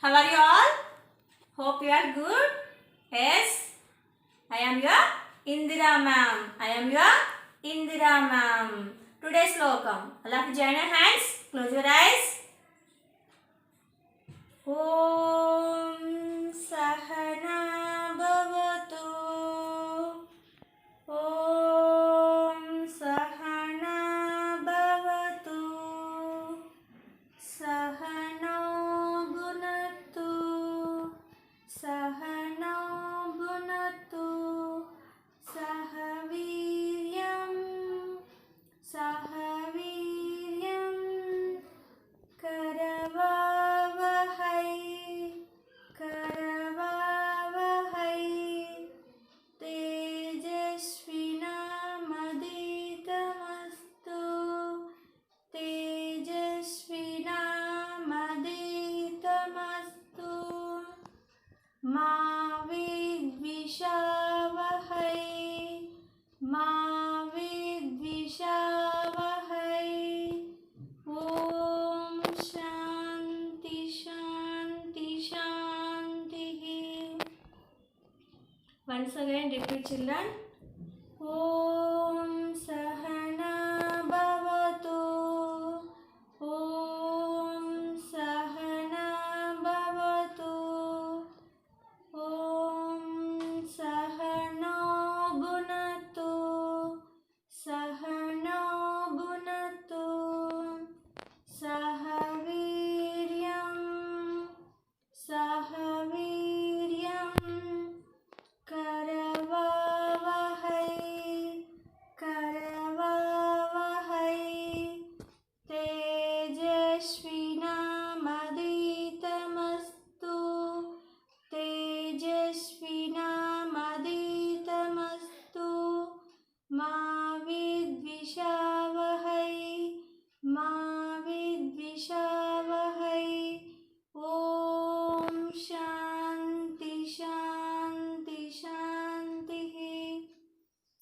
How are you all? Hope you are good. Yes, I am your Indira ma'am. I am your Indira ma'am. Today's slokam. All of you join your hands. Close your eyes. Om Sahana Bhavatu. Om Sahana Bhavatu. Sahano Bhunatu. Sahano Bhunatu. Sahaviryam. Sahaviryam. Karavavahai. Karavavahai. Tejasvinamaditamastu. Tejasvinamaditamastu. Ma vidvishavahai. Ma vidvishavahai. Om Shanti Shanti Shanti. Once again repeat, children. Om Sahana Bhavatu. Om Sahana Bhavatu. Om Sahano Bhunatu. Sahano Bhunatu. Sahaviryam. Sahaviryam. Karavavahai. Karavavahai. Tejasvinamaditamastu. Tejasvinamaditamastu. Ma vidvishavahai. Ma vidvishavahai. Om Shanti Shanti Shanti.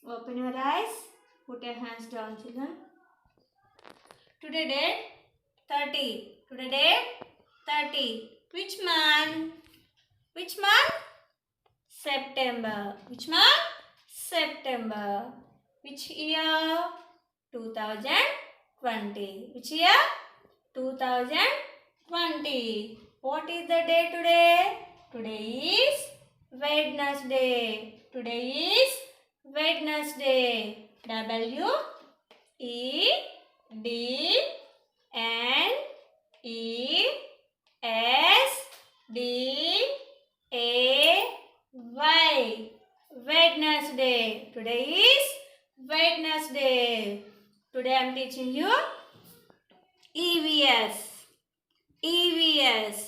Open your eyes. Put your hands down, children. Today date 30. Today date 30. Which month? Which month? September. Which month? September. Which year? 2020. Which year? 2020. What is the day today? Today is Wednesday. Today is Wednesday. W E D N E S D A Y. Wednesday. Today is Wednesday. Today I am teaching you EVS. EVS.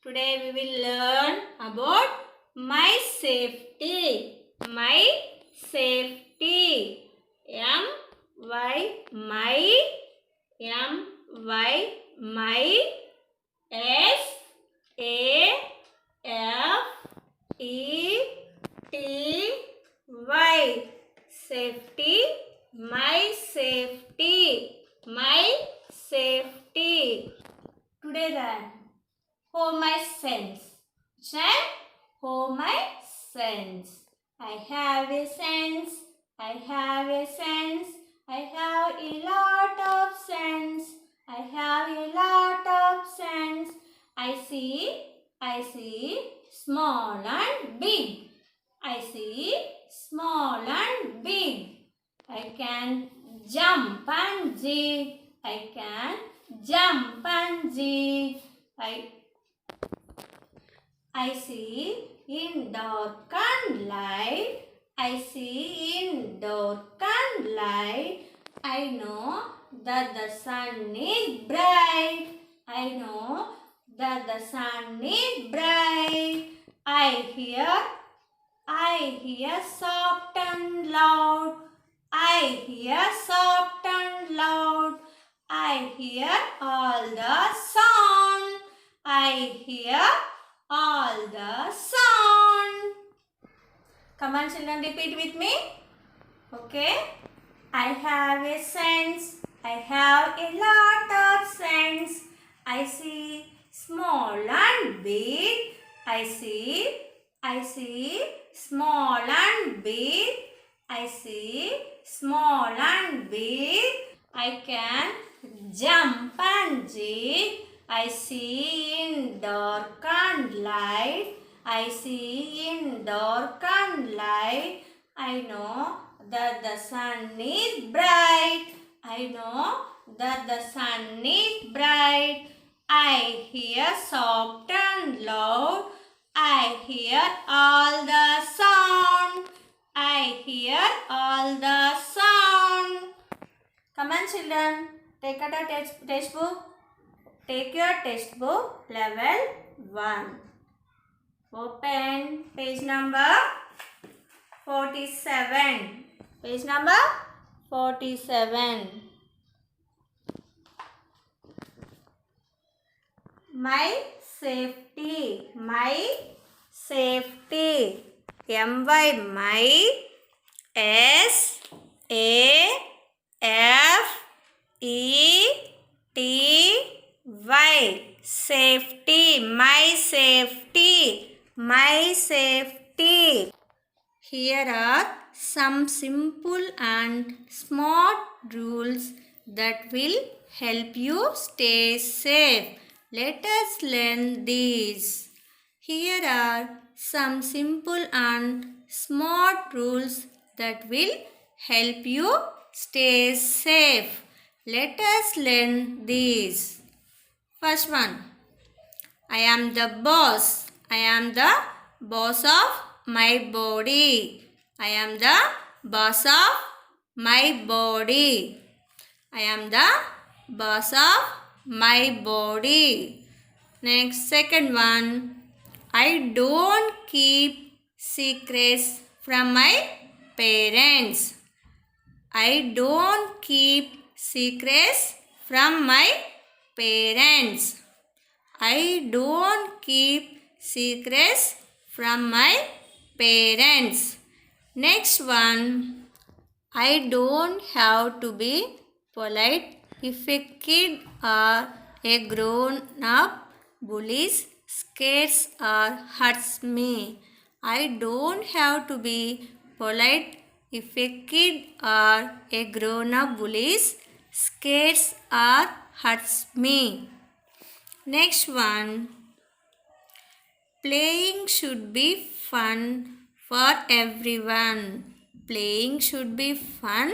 Today we will learn about my safety. My safety. My. My. S A F E T Y. Safety. My safety. My safety. Today then, oh my sense. Check. Oh my sense. I have a sense. I have a sense. I have a lot of sense. I have a lot of sense. I see small and big. I see small and big. I can jump and jig. I can jump and jig. I see in dark and light. I see in dark and light. I know that the sun is bright. I know that the sun is bright. I hear soft and loud. I hear soft and loud. I hear all the sound. I hear all the sound. Come on, children, repeat with me. Okay. I have a sense. I have a lot of sense. I see small and I see small and big. I see small and big. I can jump and jig. I see in dark and light. I see in dark and light. I know that the sun is bright. I know that the sun is bright. I hear soft and loud. I hear all the sound. I hear all the sound. Come on, children. Take out a textbook. Take your textbook, level 1. Open page number 47. Page number 47. My safety. My safety. M-Y, my, S-A-F-E-T-Y. Safety. My safety. My safety. Here are some simple and smart rules that will help you stay safe. Let us learn these. Here are some simple and smart rules that will help you stay safe. Let us learn these. First one. I am the boss. I am the boss of my body. I am the boss of my body. I am the boss of my body. Next, second one. I don't keep secrets from my parents. I don't keep secrets from my parents. I don't keep secrets from my parents. Next one. I don't have to be polite if a kid or a grown-up bullies, scares or hurts me. I don't have to be polite if a kid or a grown-up bullies, scares or hurts me. Next one. Playing should be fun for everyone. Playing should be fun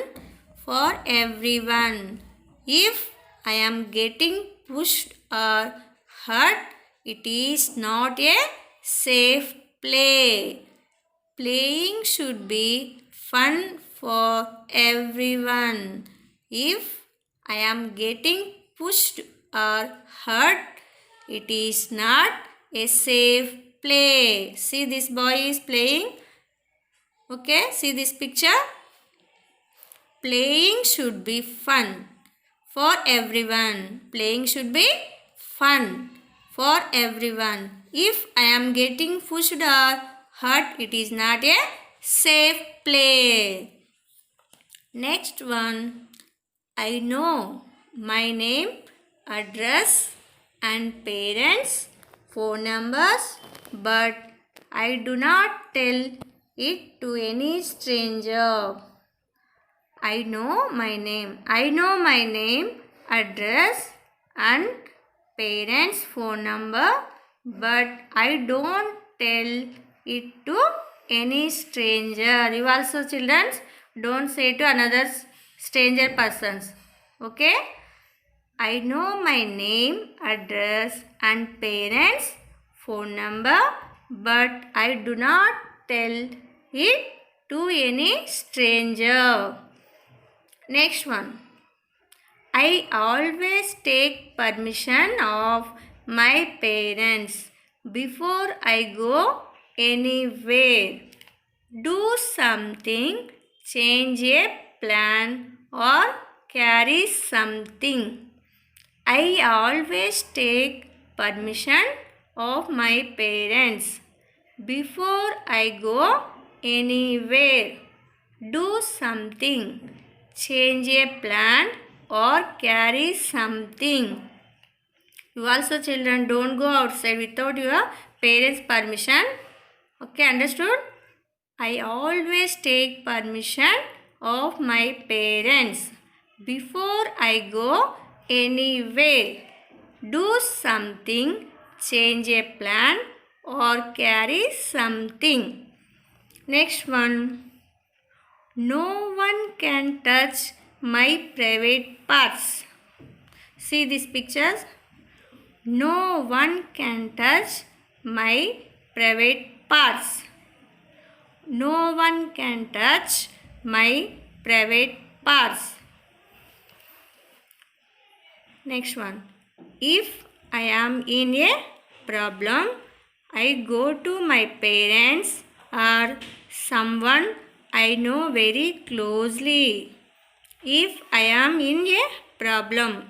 for everyone. If I am getting pushed or hurt, it is not a safe play. Playing should be fun for everyone. If I am getting pushed or hurt, it is not a safe play. See, this boy is playing. Okay, see this picture. Playing should be fun for everyone. Playing should be fun for everyone. If I am getting pushed or hurt, it is not a safe play. Next one. I know my name, address and parents' phone numbers, but I do not tell it to any stranger. I know my name. I know my name, address and parents' phone number, but I don't tell it to any stranger. You also, children, don't say to another stranger persons. Okay? I know my name, address and parents' phone number, but I do not tell it to any stranger. Next one. I always take permission of my parents before I go anywhere. Do something, change a plan or carry something. I always take permission of my parents before I go anywhere. Do something, change a plan or carry something. You also, children, don't go outside without your parents' permission. Okay, understood? I always take permission of my parents before I go anywhere. Do something, change a plan, or carry something. Next one. No one can touch my private parts. See these pictures. No one can touch my private parts. No one can touch my private parts. Next one. If I am in a problem, I go to my parents or someone I know very closely. If I am in a problem,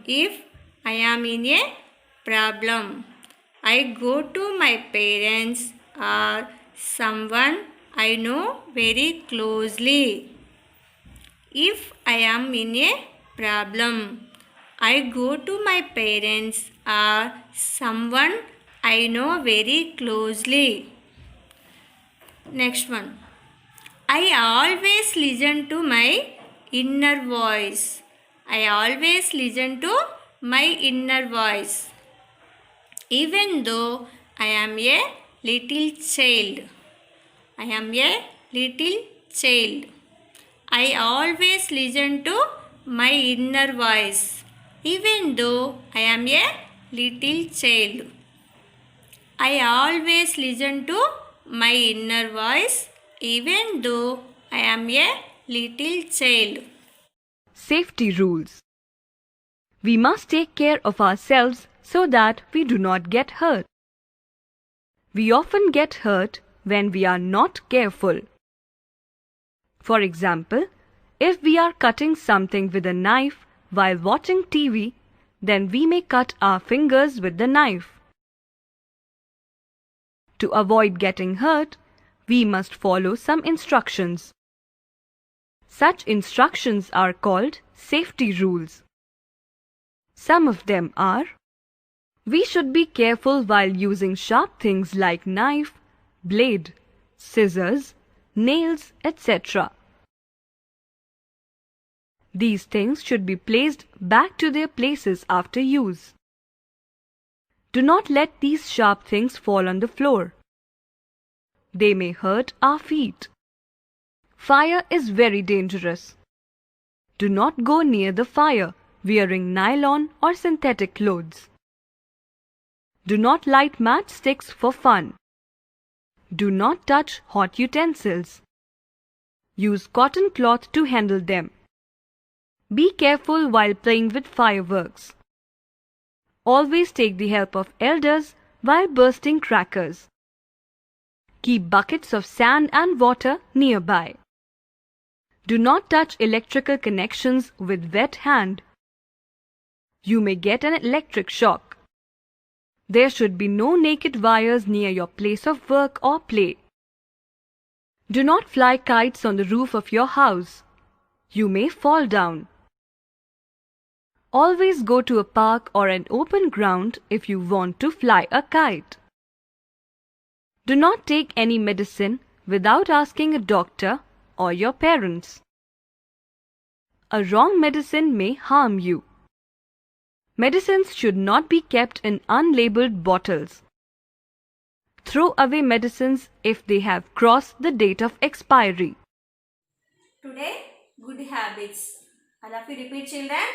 I go to my parents or someone I know very closely. If I am in a problem, I go to my parents or someone I know very closely. Next one. I always listen to my inner voice. I always listen to my inner voice. Even though I am a little child. I am a little child. I always listen to my inner voice. Even though I am a little child. I always listen to my inner voice even though I am a little child. Safety rules. We must take care of ourselves so that we do not get hurt. We often get hurt when we are not careful. For example, if we are cutting something with a knife while watching TV, then we may cut our fingers with the knife. To avoid getting hurt, we must follow some instructions. Such instructions are called safety rules. Some of them are: we should be careful while using sharp things like knife, blade, scissors, nails, etc. These things should be placed back to their places after use. Do not let these sharp things fall on the floor. They may hurt our feet. Fire is very dangerous. Do not go near the fire wearing nylon or synthetic clothes. Do not light matchsticks for fun. Do not touch hot utensils. Use cotton cloth to handle them. Be careful while playing with fireworks. Always take the help of elders while bursting crackers. Keep buckets of sand and water nearby. Do not touch electrical connections with wet hand. You may get an electric shock. There should be no naked wires near your place of work or play. Do not fly kites on the roof of your house. You may fall down. Always go to a park or an open ground if you want to fly a kite. Do not take any medicine without asking a doctor or your parents. A wrong medicine may harm you. Medicines should not be kept in unlabeled bottles. Throw away medicines if they have crossed the date of expiry. Today, good habits. All of you repeat, children.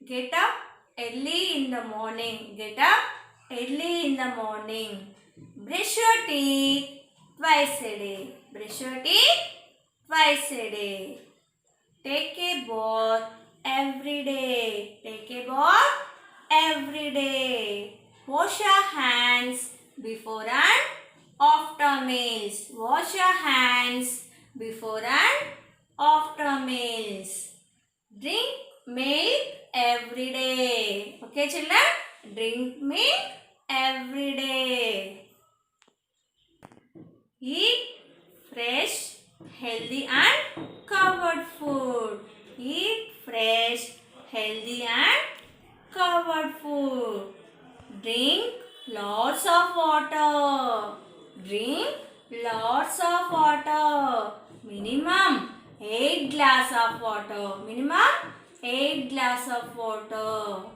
Get up early in the morning. Get up early in the morning. Brush your teeth twice a day. Brush your teeth twice a day. Take a bath every day. Take a bath every day. Wash your hands before and after meals. Wash your hands before and after meals. Drink milk every day. Okay, children? Drink milk every day. Eat fresh, healthy and covered food. Eat fresh, healthy and covered food. Drink lots of water. Drink lots of water. Minimum 8 glass of water. Minimum 8 glass of water.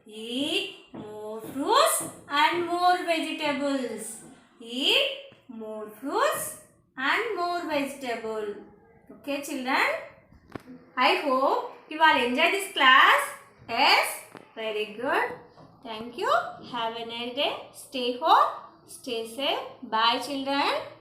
Eat more fruits and more vegetables. Eat more fruits and more vegetable. Okay, children? I hope you all enjoy this class. Yes? Very good. Thank you. Have a nice day. Stay home. Stay safe. Bye, children.